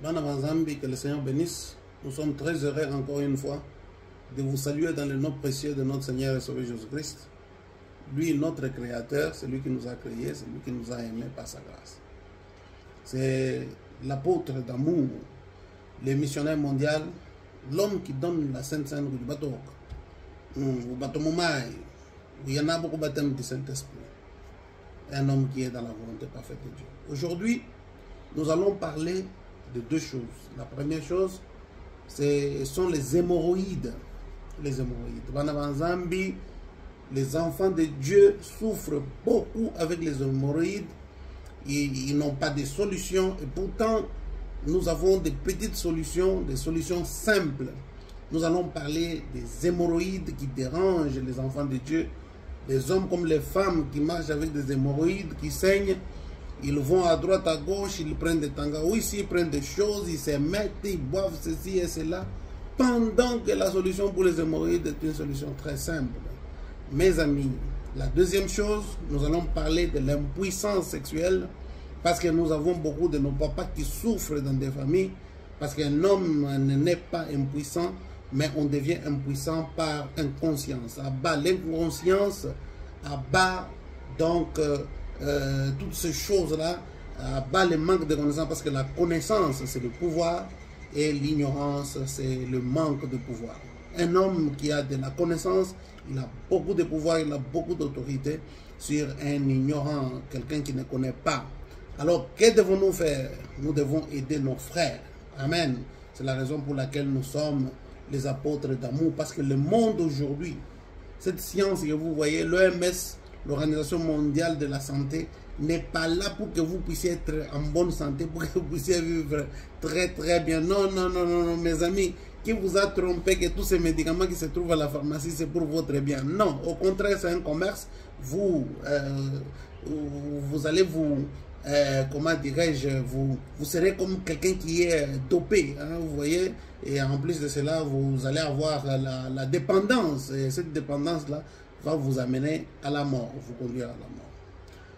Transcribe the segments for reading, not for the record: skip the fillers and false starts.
Que le Seigneur bénisse. Nous sommes très heureux encore une fois de vous saluer dans le nom précieux de notre Seigneur et Sauveur Jésus-Christ. Lui, notre Créateur, c'est lui qui nous a créés, c'est lui qui nous a aimés par sa grâce. C'est l'apôtre d'amour, le missionnaire mondial, l'homme qui donne la Sainte Seine du bateau. Au bateau Moumaï, il y en a beaucoup de baptêmes du Saint-Esprit. Un homme qui est dans la volonté parfaite de Dieu. Aujourd'hui, nous allons parler de deux choses. La première chose, ce sont les hémorroïdes. Les hémorroïdes. Les enfants de Dieu souffrent beaucoup avec les hémorroïdes. Ils n'ont pas de solution. Et pourtant, nous avons des petites solutions, des solutions simples. Nous allons parler des hémorroïdes qui dérangent les enfants de Dieu. Les hommes comme les femmes qui marchent avec des hémorroïdes, qui saignent. Ils vont à droite, à gauche, ils prennent des tangaouis ici, ils prennent des choses, ils se mettent, ils boivent ceci et cela. Pendant que la solution pour les hémorroïdes est une solution très simple. Mes amis, la deuxième chose, nous allons parler de l'impuissance sexuelle. Parce que nous avons beaucoup de nos papas qui souffrent dans des familles. Parce qu'un homme n'est pas impuissant, mais on devient impuissant par inconscience. À bas l'inconscience, à bas donc toutes ces choses-là, à bas le manque de connaissance, parce que la connaissance c'est le pouvoir et l'ignorance c'est le manque de pouvoir. Un homme qui a de la connaissance, il a beaucoup de pouvoir, il a beaucoup d'autorité sur un ignorant, quelqu'un qui ne connaît pas. Alors, que devons-nous faire? Nous devons aider nos frères. Amen. C'est la raison pour laquelle nous sommes les apôtres d'amour. Parce que le monde aujourd'hui, cette science que vous voyez, l'OMS, l'Organisation mondiale de la santé, n'est pas là pour que vous puissiez être en bonne santé, pour que vous puissiez vivre très bien. Non, non, non, non, non, mes amis. Qui vous a trompé que tous ces médicaments qui se trouvent à la pharmacie, c'est pour votre bien? Non, au contraire, c'est un commerce. Vous allez vous... comment dirais-je, vous serez comme quelqu'un qui est dopé, hein, vous voyez, et en plus de cela, vous allez avoir la dépendance, et cette dépendance-là va vous amener à la mort, vous conduire à la mort.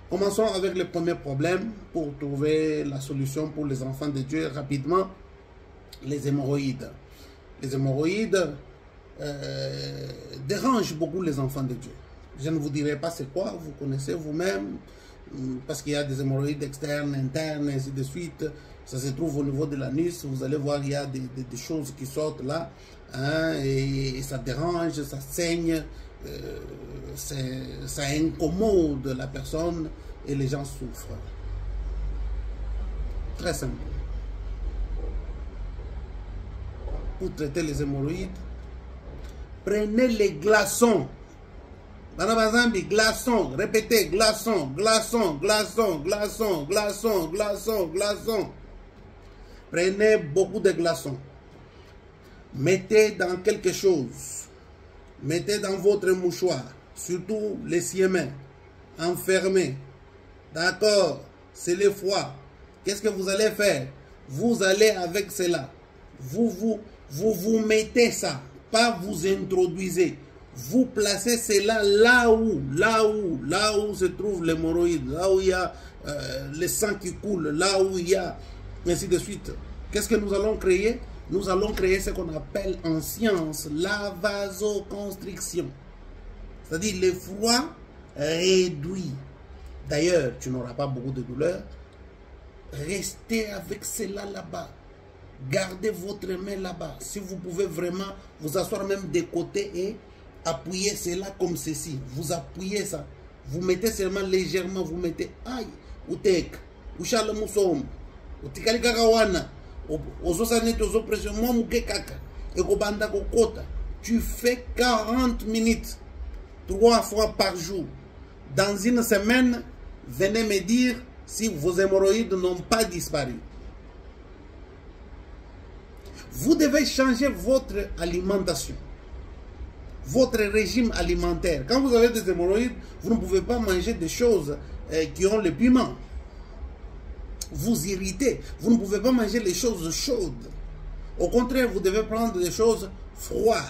Commençons avec le premier problème pour trouver la solution pour les enfants de Dieu rapidement, les hémorroïdes. Les hémorroïdes dérangent beaucoup les enfants de Dieu. Je ne vous dirai pas c'est quoi, vous connaissez vous-même, parce qu'il y a des hémorroïdes externes, internes, et ainsi de suite. Ça se trouve au niveau de l'anus. Vous allez voir, il y a des choses qui sortent là, hein, et ça dérange, ça saigne, ça incommode la personne et les gens souffrent. Très simple. Pour traiter les hémorroïdes, prenez les glaçons. Glaçons, répétez, glaçons, glaçons, glaçons, glaçons, glaçons, glaçons, glaçons. Prenez beaucoup de glaçons. Mettez dans quelque chose. Mettez dans votre mouchoir, surtout les siemens, enfermés. D'accord, c'est le froid. Qu'est-ce que vous allez faire? Vous allez avec cela. Vous mettez ça, pas vous introduisez. Vous placez cela là où se trouve l'hémorroïde, là où il y a le sang qui coule, là où il y a, ainsi de suite. Qu'est-ce que nous allons créer? Nous allons créer ce qu'on appelle en science la vasoconstriction. C'est-à-dire le froid réduit. D'ailleurs, tu n'auras pas beaucoup de douleur. Restez avec cela là-bas. Gardez votre main là-bas. Si vous pouvez vraiment vous asseoir même de côté et appuyez cela comme ceci. Vous appuyez ça. Vous mettez seulement légèrement. Vous mettez aïe. Outek. Ouchal moussom. Outikali kakawana. Ozosanet ozopression. Moumouke kaka. Ekobanda kokota. Tu fais 40 minutes. 3 fois par jour. Dans une semaine, venez me dire si vos hémorroïdes n'ont pas disparu. Vous devez changer votre alimentation, votre régime alimentaire. Quand vous avez des hémorroïdes, vous ne pouvez pas manger des choses qui ont le piment. Vous irritez. Vous ne pouvez pas manger les choses chaudes. Au contraire, vous devez prendre des choses froides.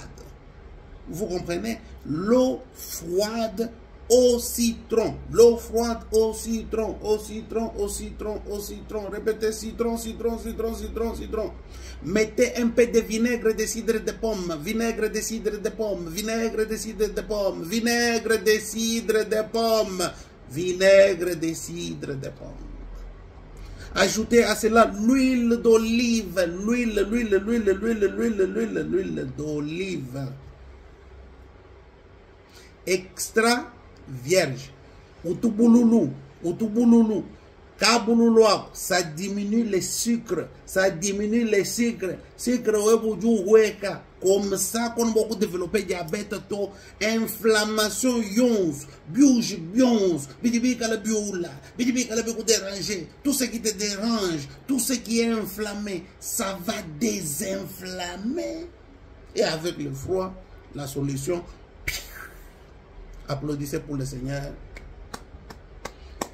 Vous comprenez? L'eau froide au citron. L'eau froide au citron, au citron, au citron, au citron. Répétez citron, citron, citron, citron, citron. Mettez un peu de vinaigre de cidre de pomme, vinaigre de cidre de pomme, vinaigre de cidre de pomme, vinaigre de cidre de pomme, vinaigre de cidre de pomme. Ajoutez à cela l'huile d'olive, l'huile d'olive. Extra vierge. Outubululu, outubululu. Kabululu, ça diminue les sucres, ça diminue les sucres. Sucre weka. Comme ça, qu'on a beaucoup développé diabète, inflammation, yons, biouge, bions, bidibika la bioula, bidibika la beaucoup dérangé, tout ce qui te dérange, tout ce qui est inflammé, ça va désinflammer. Et avec le froid, la solution, applaudissez pour le Seigneur.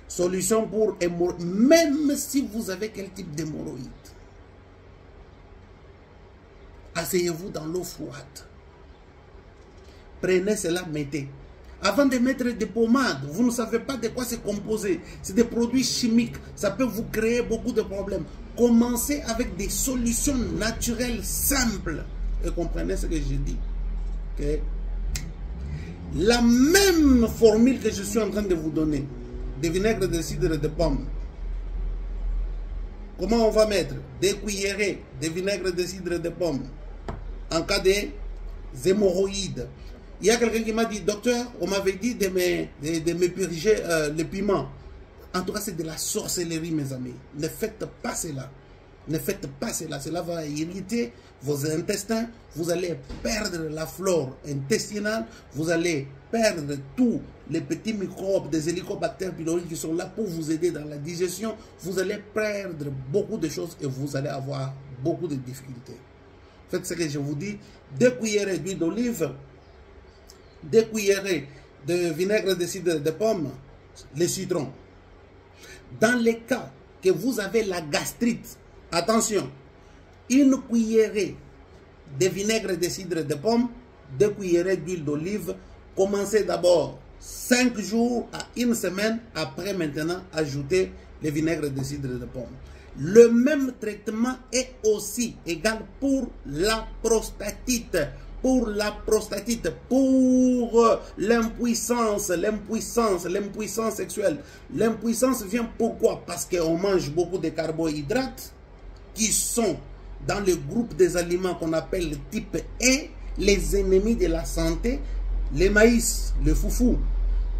Solution pour hémorroïdes, même si vous avez quel type d'hémorroïdes. Asseyez-vous dans l'eau froide. Prenez cela, mettez. Avant de mettre des pommades, vous ne savez pas de quoi c'est composé. C'est des produits chimiques. Ça peut vous créer beaucoup de problèmes. Commencez avec des solutions naturelles simples. Et comprenez ce que je dis. Okay? La même formule que je suis en train de vous donner. De vinaigre de cidre de pomme. Comment on va mettre? Des cuillerées de vinaigre de cidre de pomme. En cas des hémorroïdes. Il y a quelqu'un qui m'a dit, docteur, on m'avait dit de me purger le piment. En tout cas, c'est de la sorcellerie, mes amis. Ne faites pas cela. Ne faites pas cela. Cela va irriter vos intestins. Vous allez perdre la flore intestinale. Vous allez perdre tous les petits microbes, des hélicobactères pylori qui sont là pour vous aider dans la digestion. Vous allez perdre beaucoup de choses et vous allez avoir beaucoup de difficultés. Faites ce que je vous dis. 2 cuillerées d'huile d'olive, 2 cuillerées de vinaigre de cidre de pomme, les citrons. Dans les cas que vous avez la gastrite, attention, 1 cuillerée de vinaigre de cidre de pomme, 2 cuillerées d'huile d'olive. Commencez d'abord 5 jours à 1 semaine. Après, maintenant, ajoutez le vinaigre de cidre de pomme. Le même traitement est aussi égal pour la prostatite. Pour la prostatite, pour l'impuissance sexuelle. L'impuissance vient pourquoi? Parce qu'on mange beaucoup de carbohydrates qui sont dans le groupe des aliments qu'on appelle type E, les ennemis de la santé, les maïs, le foufou,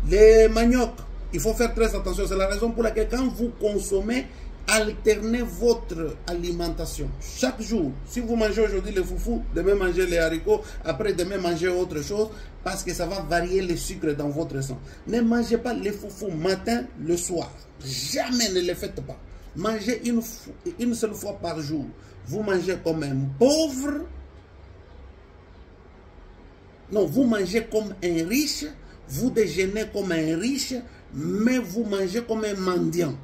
les maniocs. Il faut faire très attention. C'est la raison pour laquelle quand vous consommez, alternez votre alimentation. Chaque jour, si vous mangez aujourd'hui le foufou, demain mangez les haricots, après demain mangez autre chose, parce que ça va varier le sucre dans votre sang. Ne mangez pas les foufous matin, le soir. Jamais ne le faites pas. Mangez une seule fois par jour. Vous mangez comme un pauvre. Non, vous mangez comme un riche. Vous déjeunez comme un riche, mais vous mangez comme un mendiant.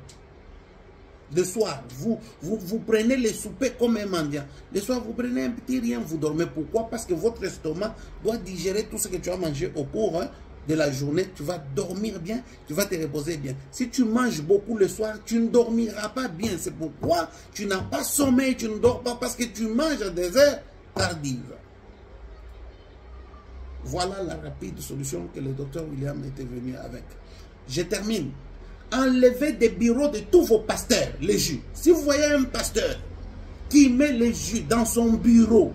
Le soir, vous prenez le souper comme un mendiant. Le soir, vous prenez un petit rien, vous dormez. Pourquoi? Parce que votre estomac doit digérer tout ce que tu as mangé au cours de la journée. Tu vas dormir bien, tu vas te reposer bien. Si tu manges beaucoup le soir, tu ne dormiras pas bien. C'est pourquoi tu n'as pas sommeil, tu ne dors pas, parce que tu manges à des heures tardives. Voilà la rapide solution que le docteur William était venu avec. Je termine. Enlevez des bureaux de tous vos pasteurs les jus. Si vous voyez un pasteur qui met les jus dans son bureau,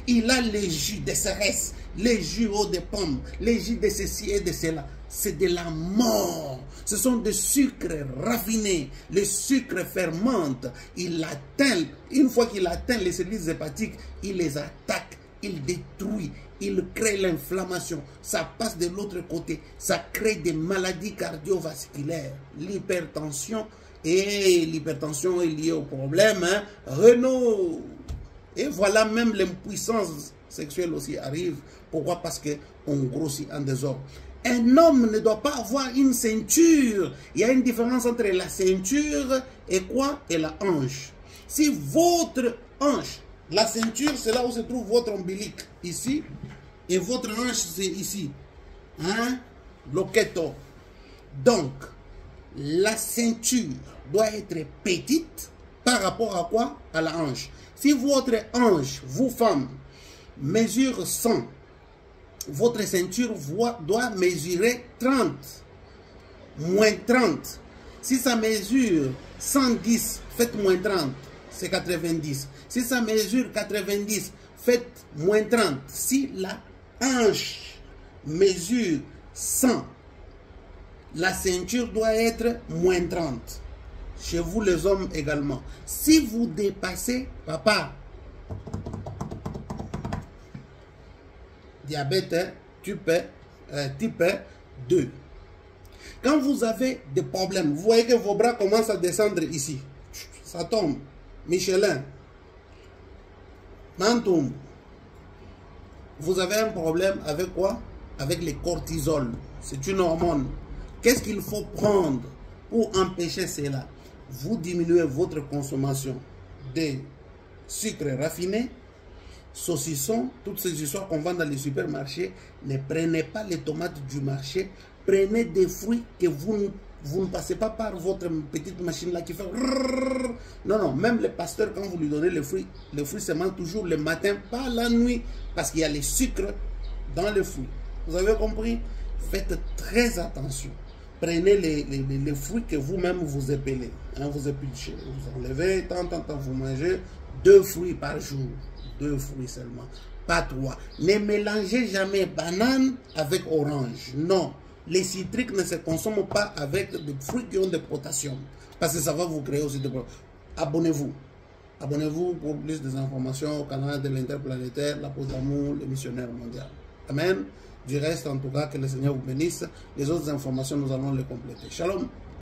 il a les jus de cérès, les jus de pommes, les jus de ceci et de cela. C'est de la mort. Ce sont des sucres raffinés. Le sucre fermente. Il atteint, une fois qu'il atteint les cellules hépatiques, il les attaque, il détruit. Il crée l'inflammation, ça passe de l'autre côté, ça crée des maladies cardiovasculaires, l'hypertension, et l'hypertension est liée au problème rénal. Et voilà, même l'impuissance sexuelle aussi arrive. Pourquoi? Parce qu'on grossit en désordre. Un homme ne doit pas avoir une ceinture. Il y a une différence entre la ceinture et quoi? Et la hanche. Si votre hanche, la ceinture, c'est là où se trouve votre ombilic, ici, et votre hanche, c'est ici. Hein? Loketo. Donc, la ceinture doit être petite par rapport à quoi? À la hanche. Si votre hanche, vous femmes, mesure 100, votre ceinture doit mesurer 30, moins 30. Si ça mesure 110, faites moins 30, c'est 90. Si ça mesure 90, faites moins 30. Si la hanche mesure 100, la ceinture doit être moins 30. Chez vous les hommes également. Si vous dépassez, papa, diabète type 2. Quand vous avez des problèmes, vous voyez que vos bras commencent à descendre ici. Ça tombe. Michelin. Mantoum. Vous avez un problème avec quoi? Avec les cortisol. C'est une hormone. Qu'est-ce qu'il faut prendre pour empêcher cela? Vous diminuez votre consommation de sucre raffiné, saucisson, toutes ces histoires qu'on vend dans les supermarchés. Ne prenez pas les tomates du marché. Prenez des fruits que vous ne passez pas par votre petite machine là qui fait... Non, non, même le pasteur, quand vous lui donnez les fruits se mangent toujours le matin, pas la nuit, parce qu'il y a les sucres dans les fruits. Vous avez compris? Faites très attention. Prenez les fruits que vous-même vous épelez. Hein, vous épluchez, vous enlevez, tant, vous mangez 2 fruits par jour. 2 fruits seulement, pas 3. Ne mélangez jamais banane avec orange. Non. Les citriques ne se consomment pas avec des fruits qui ont de potassium. Parce que ça va vous créer aussi des problèmes. Abonnez-vous. Abonnez-vous pour plus d'informations au canal de l'Interplanétaire, la Pause d'amour, le missionnaire mondial. Amen. Du reste, en tout cas, que le Seigneur vous bénisse. Les autres informations, nous allons les compléter. Shalom.